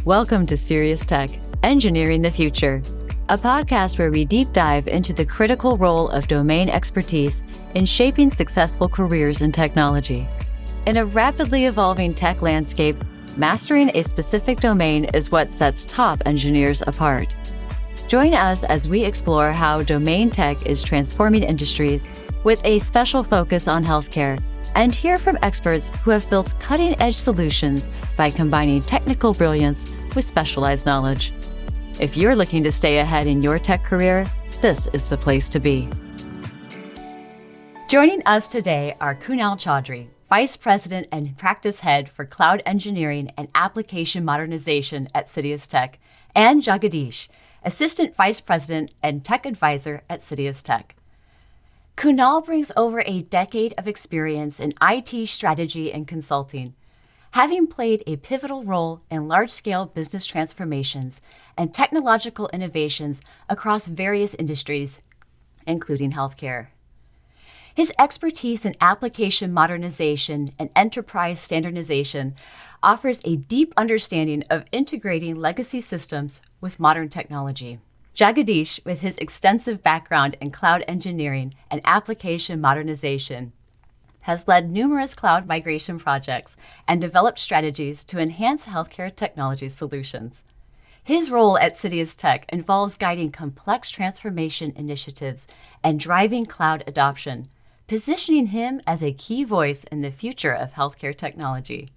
Welcome to SeriousTech, Engineering the Future, a podcast where we deep dive into the critical role of domain expertise in shaping successful careers in technology. In a rapidly evolving tech landscape, mastering a specific domain is what sets top engineers apart. Join us as we explore how domain tech is transforming industries with a special focus on healthcare, and hear from experts who have built cutting-edge solutions by combining technical brilliance with specialized knowledge. If you're looking to stay ahead in your tech career, this is the place to be. Joining us today are Kunal Chowdhary, Vice President and Practice Head for Cloud Engineering and Application Modernization at CitiusTech, and Jagadeesh, Assistant Vice President and Tech Advisor at CitiusTech. Kunal brings over a decade of experience in IT strategy and consulting, having played a pivotal role in large-scale business transformations and technological innovations across various industries, including healthcare. His expertise in application modernization and enterprise standardization offers a deep understanding of integrating legacy systems with modern technology. Jagadeesh, with his extensive background in cloud engineering and application modernization, has led numerous cloud migration projects and developed strategies to enhance healthcare technology solutions. His role at CitiusTech involves guiding complex transformation initiatives and driving cloud adoption, positioning him as a key voice in the future of healthcare technology.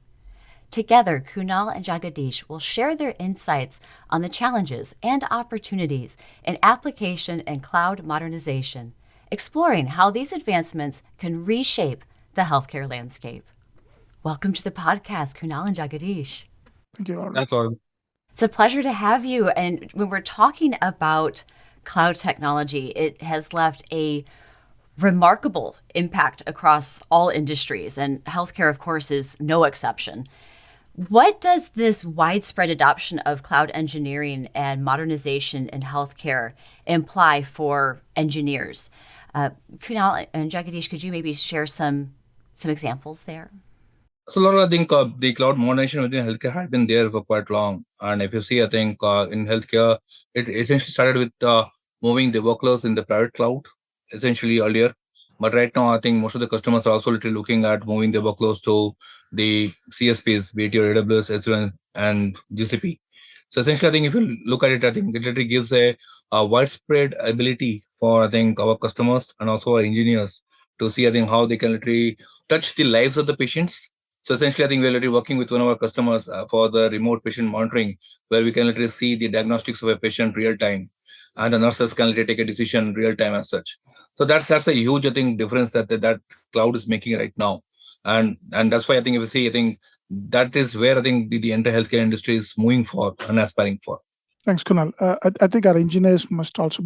Together, Kunal and Jagadeesh will share their insights on the challenges and opportunities in application and cloud modernization, exploring how these advancements can reshape the healthcare landscape. Welcome to the podcast, Kunal and Jagadeesh. Thank you, Laurel. That's all. It's a pleasure to have you. And when we're talking about cloud technology, it has left a remarkable impact across all industries, and healthcare, of course, is no exception. What does this widespread adoption of cloud engineering and modernization in healthcare imply for engineers? Kunal and Jagadeesh, could you maybe share some examples there? So, Laura, I think the cloud modernization within healthcare had been there for quite long. And if you see, I think in healthcare, it essentially started with moving the workloads in the private cloud, essentially earlier. But right now, I think most of the customers are also literally looking at moving their workloads to the CSPs, be it your AWS, Azure, and GCP. So essentially, I think if you look at it, I think it literally gives a widespread ability for, I think, our customers and also our engineers to see, I think, how they can literally touch the lives of the patients. So essentially, I think we're literally working with one of our customers for the remote patient monitoring, where we can literally see the diagnostics of a patient real time, and the nurses can literally take a decision real time as such. So that's a huge, I think, difference that cloud is making right now, and that's why I think if you see, I think that is where I think the entire healthcare industry is moving for and aspiring for. Thanks, Kunal. I think our engineers must also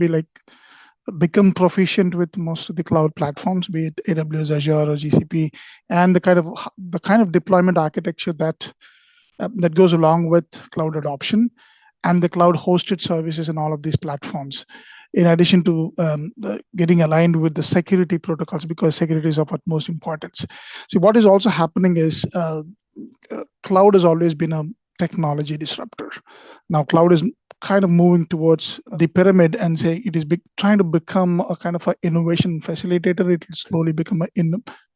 become proficient with most of the cloud platforms, be it AWS, Azure, or GCP, and the kind of deployment architecture that goes along with cloud adoption and the cloud hosted services in all of these platforms, in addition to getting aligned with the security protocols, because security is of utmost importance. See, what is also happening is cloud has always been a technology disruptor. Now, cloud is kind of moving towards the pyramid and say it is trying to become a kind of an innovation facilitator. It will slowly become a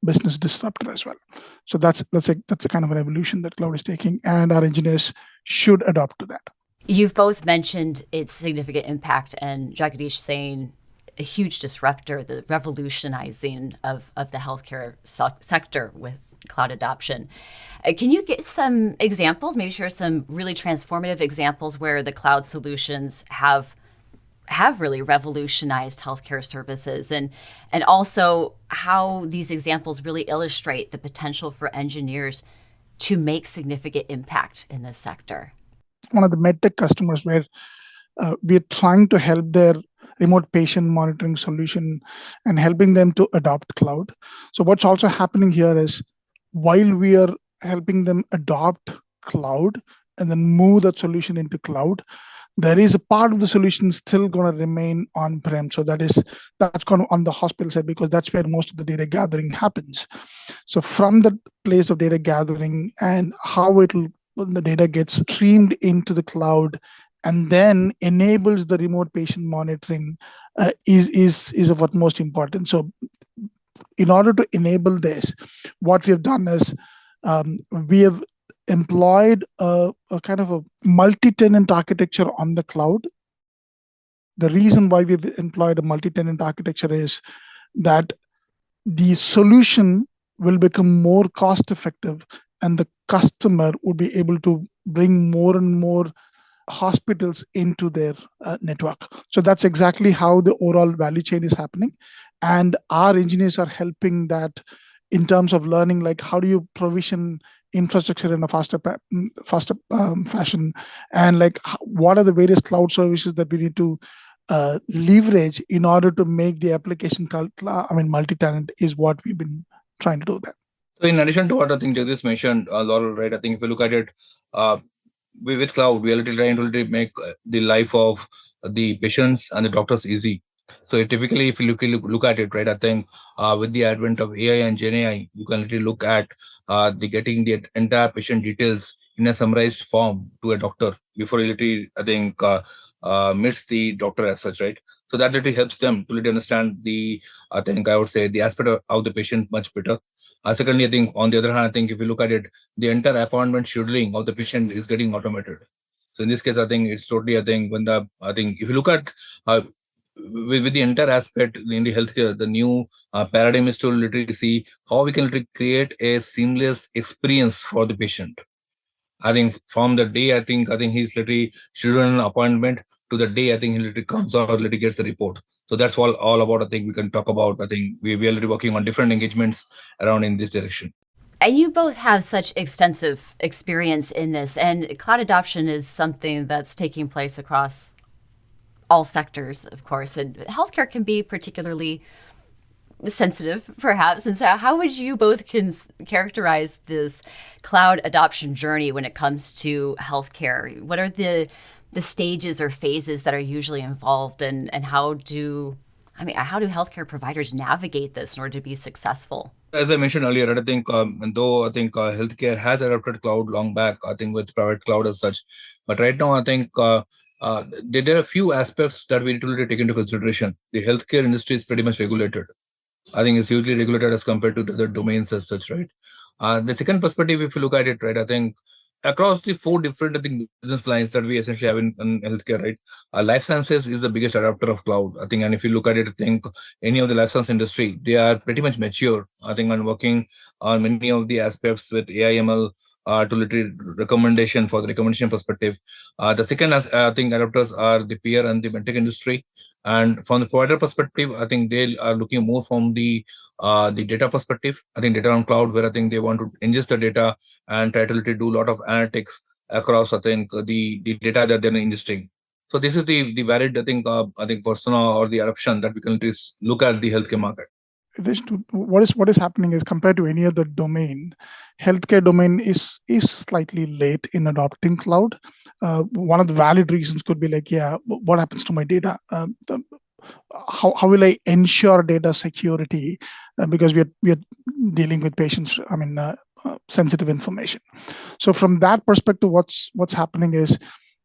business disruptor as well. So that's a kind of an evolution that cloud is taking, and our engineers should adopt to that. You've both mentioned its significant impact, and Jagadeesh saying a huge disruptor, the revolutionizing of the healthcare sector with cloud adoption. Can you get some examples, maybe share some really transformative examples where the cloud solutions have really revolutionized healthcare services, and also how these examples really illustrate the potential for engineers to make significant impact in this sector? One of the medtech customers where we're trying to help their remote patient monitoring solution and helping them to adopt cloud. So what's also happening here is, while we are helping them adopt cloud and then move that solution into cloud, there is a part of the solution still going to remain on-prem. So that's going on the hospital side, because that's where most of the data gathering happens. So from the place of data gathering and how it will the data gets streamed into the cloud and then enables the remote patient monitoring is of utmost importance. So in order to enable this, what we have done is we have employed a kind of a multi-tenant architecture on the cloud. The reason why we've employed a multi-tenant architecture is that the solution will become more cost effective and the customer would be able to bring more and more hospitals into their network. So that's exactly how the overall value chain is happening. And our engineers are helping that in terms of learning, like how do you provision infrastructure in a faster fashion, and like what are the various cloud services that we need to leverage in order to make the application multi-tenant is what we've been trying to do there. So in addition to what I think Jagadish mentioned, Laurel, right? I think if you look at it, with cloud, we are trying to make the life of the patients and the doctors easy. So typically, if you look at it, right, I think with the advent of AI and Gen AI, you can literally look at the getting the entire patient details in a summarized form to a doctor before he literally, I think, meets the doctor as such, right? So that literally helps them to literally understand the, I think I would say, the aspect of the patient much better. Secondly, I think on the other hand, I think if you look at it, the entire appointment scheduling of the patient is getting automated. So in this case, I think it's totally, I think if you look at with the entire aspect in the healthcare, the new paradigm is to literally see how we can literally create a seamless experience for the patient. I think from the day I think he's literally scheduled an appointment to the day I think he literally comes or literally gets the report. So that's all about. I think we can talk about. I think we are literally working on different engagements around in this direction. And you both have such extensive experience in this, and cloud adoption is something that's taking place across all sectors, of course, and healthcare can be particularly sensitive, perhaps. And so how would you both characterize this cloud adoption journey when it comes to healthcare? What are the stages or phases that are usually involved, and how do healthcare providers navigate this in order to be successfare? As I mentioned earlier, I think though I think healthcare has adopted cloud long back, I think with private cloud as such, but right now I think there are a few aspects that we need to really take into consideration. The healthcare industry is pretty much regulated. I think it's hugely regulated as compared to the other domains as such, right? The second perspective, if you look at it, right, I think across the four different business lines that we essentially have in healthcare, right? Life sciences is the biggest adopter of cloud, I think. And if you look at it, I think any of the life science industry, they are pretty much mature, I think, and working on many of the aspects with AI/ML to literally recommendation for the recommendation perspective. The second, I think, adopters are the peer and the medtech industry. And from the provider perspective, I think they are looking more from the data perspective. I think data on cloud, where I think they want to ingest the data and try to do a lot of analytics across, I think, the data that they're ingesting. So this is the varied, I think persona or the adoption that we can look at the healthcare market. What is happening is, compared to any other domain, healthcare domain is slightly late in adopting cloud. One of the valid reasons could be like, what happens to my data? How will I ensure data security? Because we are dealing with patients, sensitive information. So from that perspective, what's happening is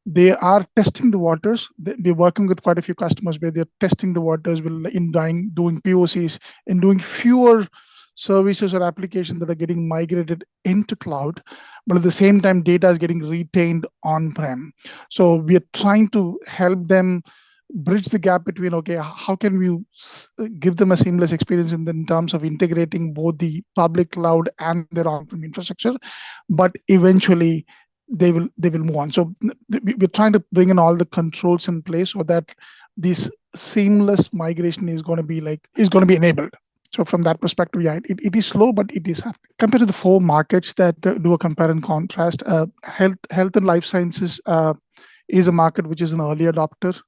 they are testing the waters. They're working with quite a few customers where they're testing the waters in doing POCs and doing fewer services or applications that are getting migrated into cloud, but at the same time, data is getting retained on-prem. So we are trying to help them bridge the gap between, okay, how can we give them a seamless experience in terms of integrating both the public cloud and their on-prem infrastructure, but eventually they will move on. So we're trying to bring in all the controls in place so that this seamless migration is going to be enabled. So from that perspective, it is slow, but it is happening. Compared to the four markets that do a compare and contrast, health and life sciences is a market which is an early adopter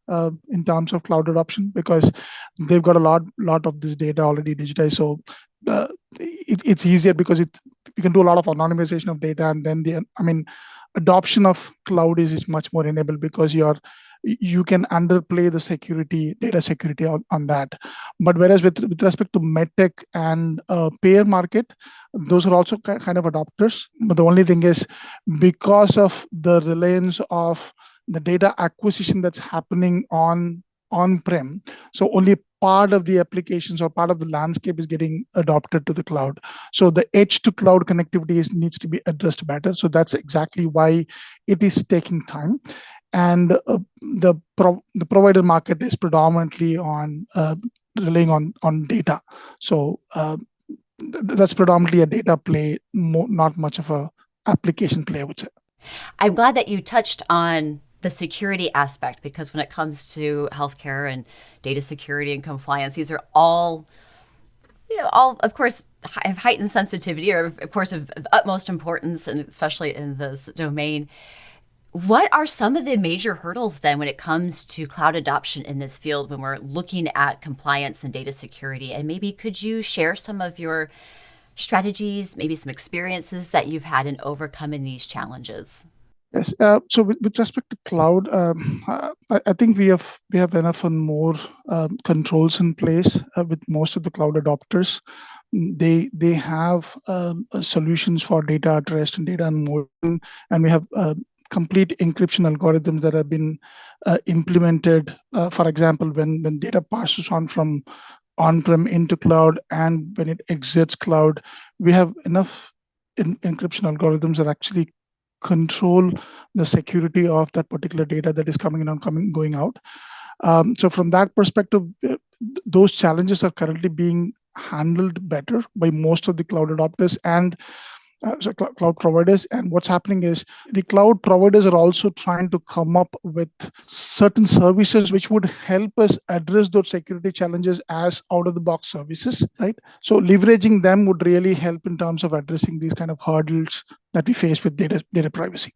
in terms of cloud adoption, because they've got a lot of this data already digitized. So it's easier because you can do a lot of anonymization of data, and then adoption of cloud is much more enabled because you're you can underplay the data security on that. But whereas with respect to medtech and payer market, those are also kind of adopters. But the only thing is, because of the reliance of the data acquisition that's happening on-prem, so only part of the applications or part of the landscape is getting adopted to the cloud. So the edge to cloud connectivity needs to be addressed better. So that's exactly why it is taking time. And the provider market is predominantly relying on data. So that's predominantly a data play, not much of a application play, I would say. I'm glad that you touched on the security aspect, because when it comes to healthcare and data security and compliance, these are all of course have heightened sensitivity, or of course of utmost importance, and especially in this domain. What are some of the major hurdles then when it comes to cloud adoption in this field when we're looking at compliance and data security? And maybe could you share some of your strategies, maybe some experiences that you've had in overcoming these challenges? Yes. So with respect to cloud, I think we have enough and more controls in place with most of the cloud adopters. They have solutions for data at rest and data in motion, and we have complete encryption algorithms that have been implemented. For example, when data passes on from on-prem into cloud, and when it exits cloud, we have enough encryption algorithms that actually control the security of that particular data that is coming in and going out. So from that perspective, those challenges are currently being handled better by most of the cloud adopters and cloud providers. And what's happening is the cloud providers are also trying to come up with certain services which would help us address those security challenges as out-of-the-box services, right? So leveraging them would really help in terms of addressing these kind of hurdles that we face with data privacy.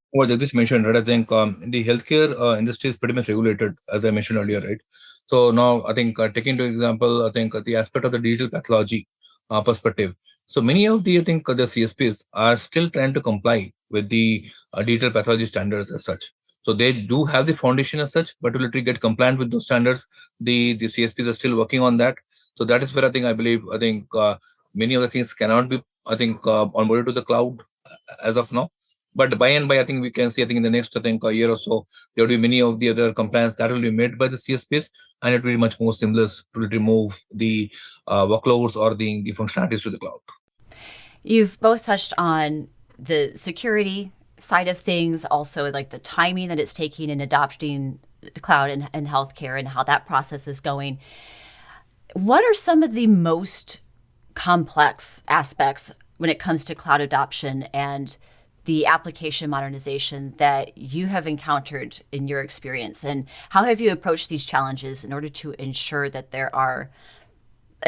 What Jagadeesh mentioned, right? I think the healthcare industry is pretty much regulated, as I mentioned earlier, right? So now I think taking into example, I think the aspect of the digital pathology perspective. So many of the, I think the CSPs are still trying to comply with the digital pathology standards as such. So they do have the foundation as such, but to literally get compliant with those standards, the CSPs are still working on that. So that is where I believe many of the things cannot be, onboarded to the cloud as of now. But by and by, I think we can see, in the next, a year or so, there will be many of the other compliance that will be made by the CSPs, and it will be much more seamless to remove the workloads or the functionalities to the cloud. You've both touched on the security side of things, also like the timing that it's taking in adopting the cloud and healthcare and how that process is going. What are some of the most complex aspects when it comes to cloud adoption and the application modernization that you have encountered in your experience? And how have you approached these challenges in order to ensure that there are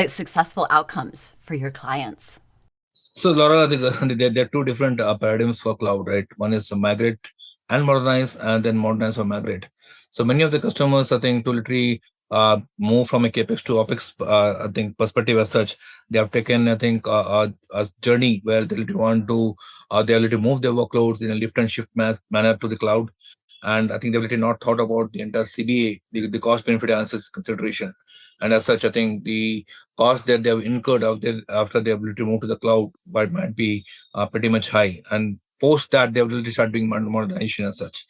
successful outcomes for your clients? So, Laurel, I think there are two different paradigms for cloud, right? One is migrate and modernize, and then modernize or migrate. So many of the customers, I think, to literally move from a capex to opex, perspective as such, they have taken, a journey where they literally want to, they literally move their workloads in a lift and shift manner to the cloud. And I think they've literally not thought about the entire CBA, the cost benefit analysis consideration. And as such, I think the cost that they have incurred after they have literally moved to the cloud might be pretty much high. And post that, they have literally start doing modernization as such.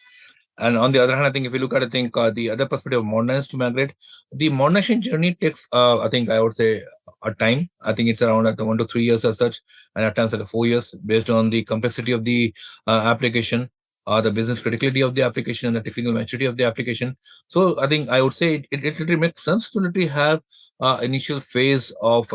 And on the other hand, I think if you look at, the other perspective of modernize to migrate, the modernization journey takes, I would say, a time. I think it's around 1 to 3 years as such, and at times 4 years, based on the complexity of the application, the business criticality of the application, and the technical maturity of the application. So I would say it literally makes sense to literally have initial phase of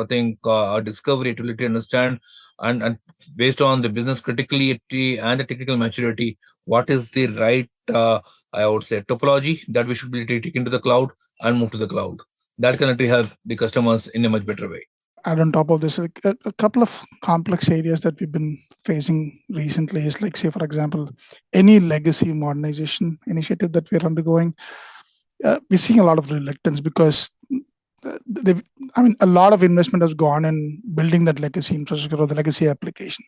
discovery to literally understand and based on the business criticality and the technical maturity, what is the right I would say topology that we should be taking to the cloud and move to the cloud. That can literally help the customers in a much better way. And on top of this, a couple of complex areas that we've been facing recently is, like, say, for example, any legacy modernization initiative that we're undergoing, we're seeing a lot of reluctance because a lot of investment has gone in building that legacy infrastructure or the legacy application.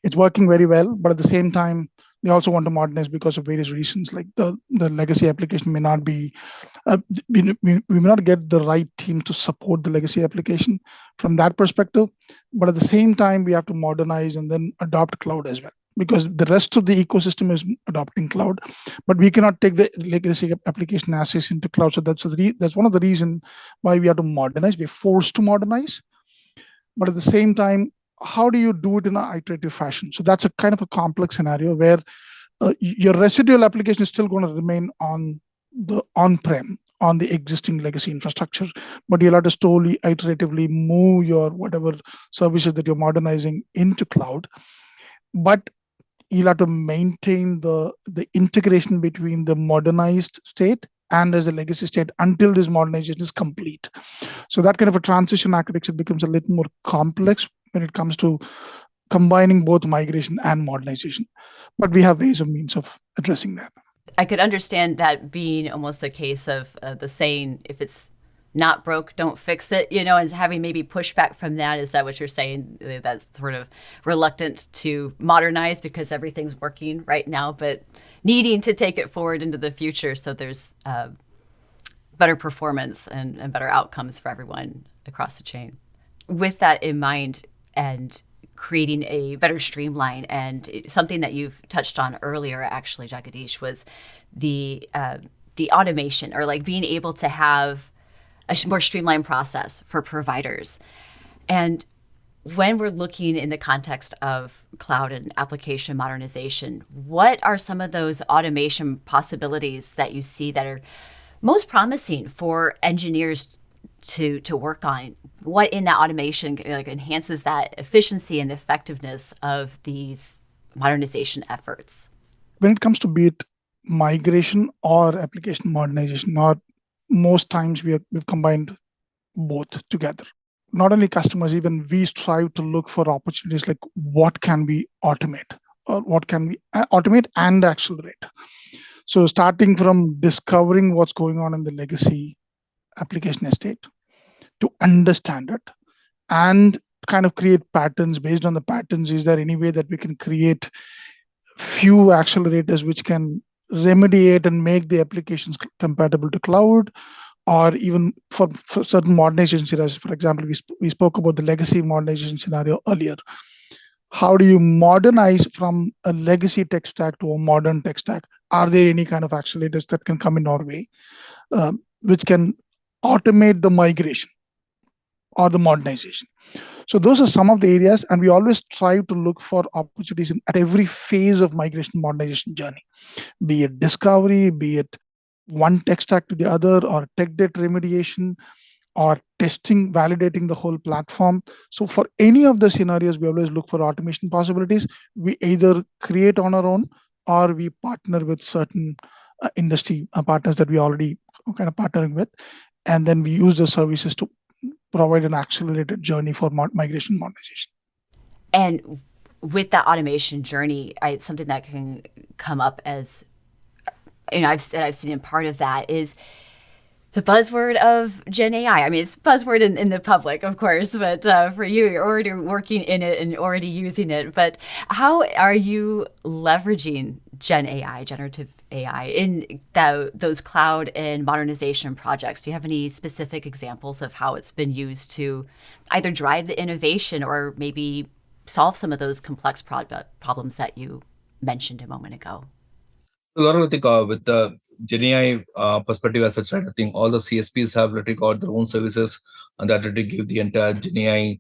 It's working very well, but at the same time, They also want to modernize because of various reasons, like the legacy application may not be, we may not get the right team to support the legacy application from that perspective. But at the same time, we have to modernize and then adopt cloud as well, because the rest of the ecosystem is adopting cloud, but we cannot take the legacy application assets into cloud. So that's one of the reasons why we have to modernize. We're forced to modernize, but at the same time, how do you do it in an iterative fashion? So that's a kind of a complex scenario where your residual application is still going to remain on the on-prem, on the existing legacy infrastructure, but you'll have to slowly, iteratively move your whatever services that you're modernizing into cloud. But you'll have to maintain the integration between the modernized state and as a legacy state until this modernization is complete. So that kind of a transition architecture becomes a little more complex when it comes to combining both migration and modernization. But we have ways of means of addressing that. I could understand that being almost the case of the saying, if it's not broke, don't fix it, and having maybe pushback from that. Is that what you're saying? That's sort of reluctant to modernize because everything's working right now, but needing to take it forward into the future so there's better performance and better outcomes for everyone across the chain. With that in mind and creating a better streamline, and something that you've touched on earlier, actually, Jagadeesh, was the automation, or like being able to have a more streamlined process for providers. And when we're looking in the context of cloud and application modernization, what are some of those automation possibilities that you see that are most promising for engineers to work on? What in that automation enhances that efficiency and effectiveness of these modernization efforts? When it comes to be it migration or application modernization, not most times we've combined both together. Not only customers, even we strive to look for opportunities like what can we automate, or what can we automate and accelerate. So starting from discovering what's going on in the legacy application estate, to understand it and kind of create patterns. Based on the patterns, is there any way that we can create few accelerators which can remediate and make the applications compatible to cloud, or even for certain modernization scenarios? For example, we spoke about the legacy modernization scenario earlier. How do you modernize from a legacy tech stack to a modern tech stack? Are there any kind of accelerators that can come in our way, which can automate the migration or the modernization? So those are some of the areas, and we always try to look for opportunities at every phase of migration modernization journey, be it discovery, be it one tech stack to the other, or tech debt remediation, or testing, validating the whole platform. So for any of the scenarios, we always look for automation possibilities. We either create on our own, or we partner with certain industry partners that we already kind of partnering with, and then we use the services to provide an accelerated journey for migration modernization. And with that automation journey, it's something that can come up as, I've seen in part of that is the buzzword of Gen AI. I mean, it's buzzword in the public, of course, but for you, you're already working in it and already using it. But how are you leveraging Gen AI, generative AI, in those cloud and modernization projects? Do you have any specific examples of how it's been used to either drive the innovation or maybe solve some of those complex problems that you mentioned a moment ago? Laurel, I think with the Gen AI perspective as such, right, I think all the CSPs have literally got their own services, and that literally give the entire Gen AI,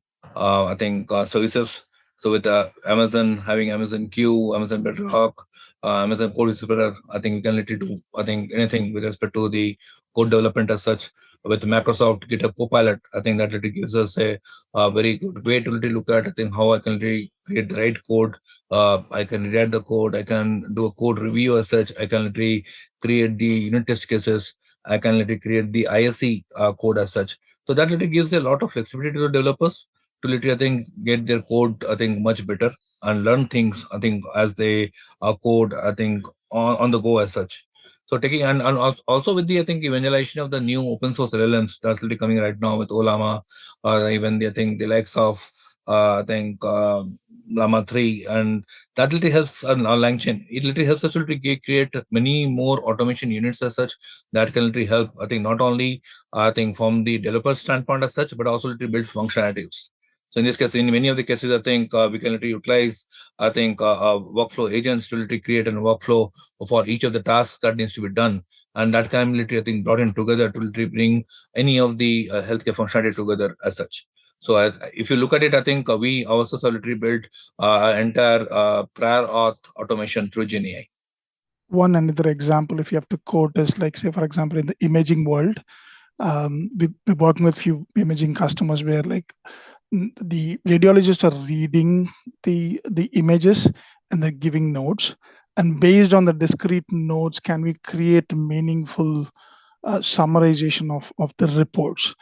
services. So with Amazon having Amazon Q, Amazon Bedrock, Amazon Code Whisperer, I think we can literally do, I think, anything with respect to the code development as such. With Microsoft GitHub Copilot, I think that literally gives us a very good way to literally look at, I think, how I can literally create the right code. I can rewrite the code. I can do a code review as such. I can literally create the unit test cases. I can literally create the ISE code as such. So that literally gives a lot of flexibility to the developers to literally, I think, get their code, I think, much better and learn things, I think, as they code, I think, on the go as such. So taking and also with the, I think, evangelization of the new open source LLMs that's literally coming right now with Olama, or even the, I think, the likes of I think Llama 3, and that literally helps our LangChain. It literally helps us to literally create many more automation units as such that can literally help, I think, not only, I think, from the developer standpoint as such, but also literally build functionalities. So in this case, in many of the cases, I think we can literally utilize, I think, workflow agents to literally create a workflow for each of the tasks that needs to be done. And that can literally, I think, brought in together to literally bring any of the healthcare functionality together as such. So if you look at it, I think we also literally built entire prior auth automation through GenAI. One another example, if you have to quote, is like, say, for example, in the imaging world, we're working with few imaging customers where like the radiologists are reading the images and they're giving notes, and based on the discrete notes, can we create meaningful summarization of the reports?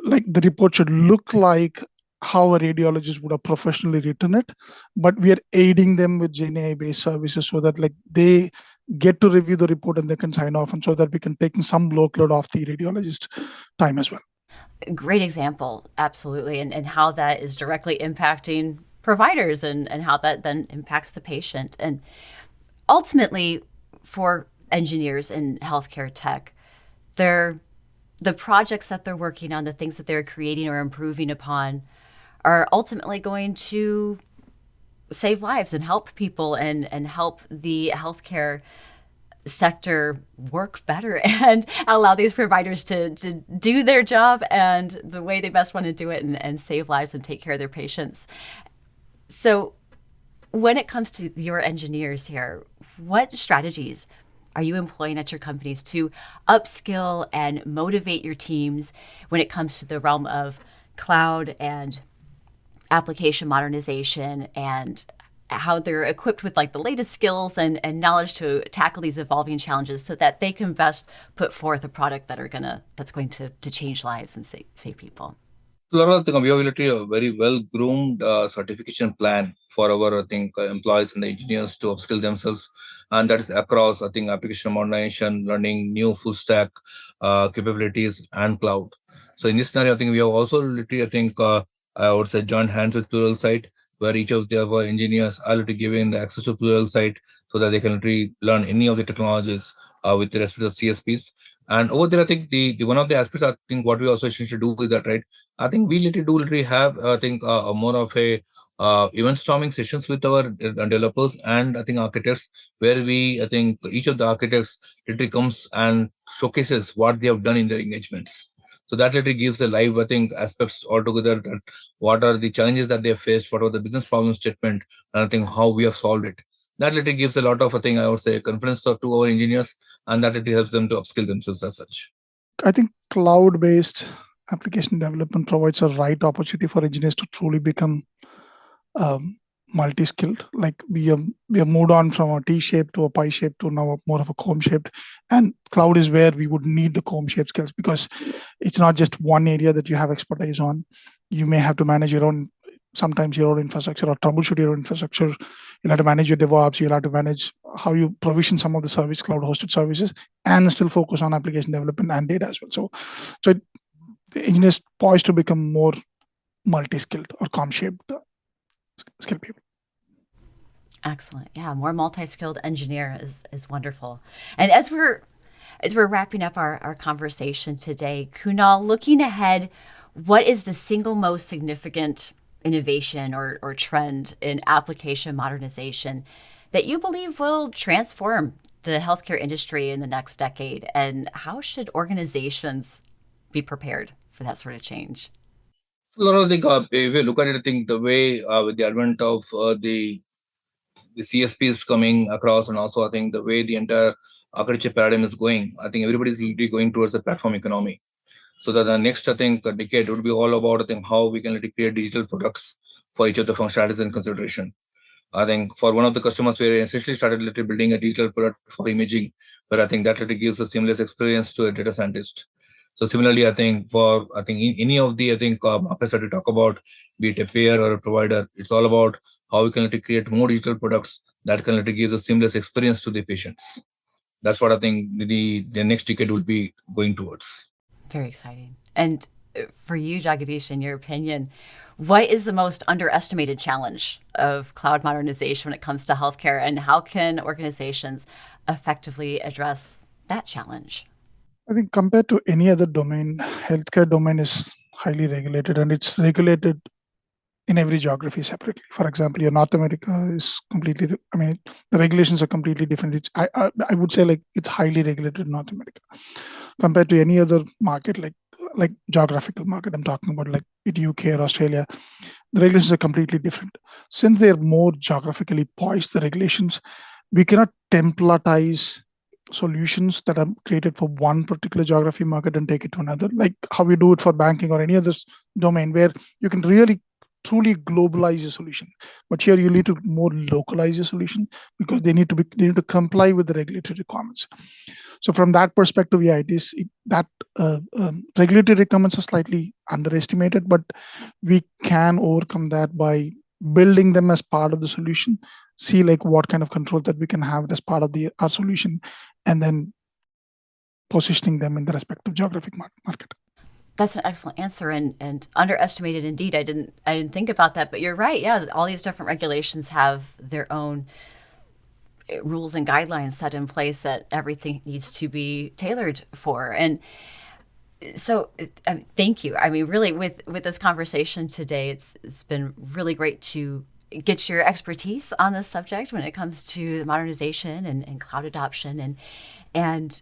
Like the report should look like how a radiologist would have professionally written it, but we are aiding them with GenAI based services so that like they get to review the report and they can sign off, and so that we can take some workload off the radiologist time as well. Great example, absolutely, and how that is directly impacting providers and how that then impacts the patient. And ultimately, for engineers in healthcare tech, the projects that they're working on, the things that they're creating or improving upon, are ultimately going to save lives and help people and help the healthcare sector work better and allow these providers to do their job and the way they best want to do it and save lives and take care of their patients. So when it comes to your engineers here, what strategies are you employing at your companies to upskill and motivate your teams when it comes to the realm of cloud and application modernization, and how they're equipped with like the latest skills and knowledge to tackle these evolving challenges so that they can best put forth a product that's going to change lives and save people? Laurel, I think we have literally a very well-groomed certification plan for our, I think, employees and the engineers to upskill themselves, and that is across, I think, application modernization, learning new full stack capabilities, and cloud. So in this scenario, I think we have also literally, I think, I would say, joined hands with Pluralsight, where each of our engineers are literally given the access to Pluralsight so that they can literally learn any of the technologies with the respective CSPs. And over there, I think the one of the aspects, I think what we also need to do is that, right, I think we literally have, I think, more of a event storming sessions with our developers and I think architects, where I think each of the architects literally comes and showcases what they have done in their engagements. So that literally gives a live, I think, aspects altogether, that what are the challenges that they have faced, what are the business problem statement, and I think how we have solved it. That literally gives a lot of, I think, I would say, confidence to our engineers, and that literally helps them to upskill themselves as such. I think cloud-based application development provides a right opportunity for engineers to truly become multi-skilled. Like we have moved on from a T-shaped to a pie shape to now more of a comb-shaped, and cloud is where we would need the comb-shaped skills, because it's not just one area that you have expertise on. You may have to manage sometimes your own infrastructure or troubleshoot your own infrastructure. You'll have to manage your DevOps. You'll have to manage how you provision some of the service, cloud hosted services, and still focus on application development and data as well. So the engineers poised to become more multi-skilled or comb-shaped skilled people. Excellent. Yeah, more multi-skilled engineer is wonderful. And as we're wrapping up our conversation today, Kunal, looking ahead, what is the single most significant innovation or trend in application modernization that you believe will transform the healthcare industry in the next decade? And how should organizations be prepared for that sort of change? I think if you look at it, I think the way with the advent of the CSP is coming across, and also I think the way the entire architecture paradigm is going, I think everybody's really going towards the platform economy. So that the next, I think, decade would be all about, I think, how we can really create digital products for each of the functionalities in consideration. I think for one of the customers, we essentially started literally building a digital product for imaging, where I think that literally gives a seamless experience to a data scientist. So similarly, I think in any of the, I think, markets that we talk about, be it a payer or a provider, it's all about how we can literally create more digital products that can literally give a seamless experience to the patients. That's what I think the next decade will be going towards. Very exciting. And for you, Jagadeesh, in your opinion, what is the most underestimated challenge of cloud modernization when it comes to healthcare, and how can organizations effectively address that challenge? I think compared to any other domain, healthcare domain is highly regulated, and it's regulated in every geography separately. For example, your North America is completely, the regulations are completely different. I would say like it's highly regulated in North America compared to any other market, like geographical market I'm talking about, like in UK or Australia. The regulations are completely different. Since they're more geographically poised, the regulations, we cannot templatize solutions that are created for one particular geography market and take it to another, like how we do it for banking or any other domain where you can really truly globalize your solution. But here you need to more localize your solution because they need to comply with the regulatory requirements. So from that perspective, yeah, regulatory requirements are slightly underestimated, but we can overcome that by building them as part of the solution, see like what kind of control that we can have as part of our solution, and then positioning them in the respective geographic market. That's an excellent answer, and underestimated indeed. I didn't think about that, but you're right. Yeah, all these different regulations have their own rules and guidelines set in place that everything needs to be tailored for. And so thank you. I mean, really, with this conversation today, it's been really great to get your expertise on this subject when it comes to modernization and cloud adoption and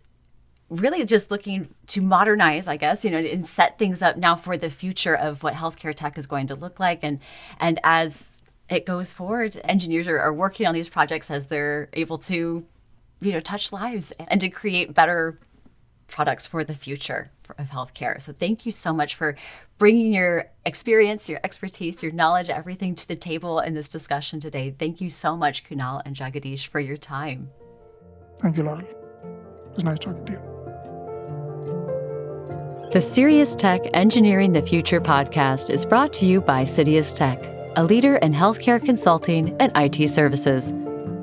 really just looking to modernize, I guess, and set things up now for the future of what healthcare tech is going to look like. And as it goes forward, engineers are working on these projects as they're able to, touch lives and to create better products for the future of healthcare. So thank you so much for bringing your experience, your expertise, your knowledge, everything to the table in this discussion today. Thank you so much, Kunal and Jagadeesh, for your time. Thank you, Laurel. It was nice talking to you. The SeriousTech Engineering the Future podcast is brought to you by CitiusTech, a leader in healthcare consulting and IT services.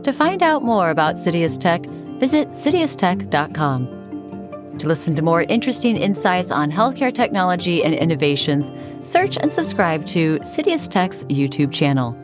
To find out more about CitiusTech, visit CitiusTech.com. To listen to more interesting insights on healthcare technology and innovations, search and subscribe to CitiusTech's YouTube channel.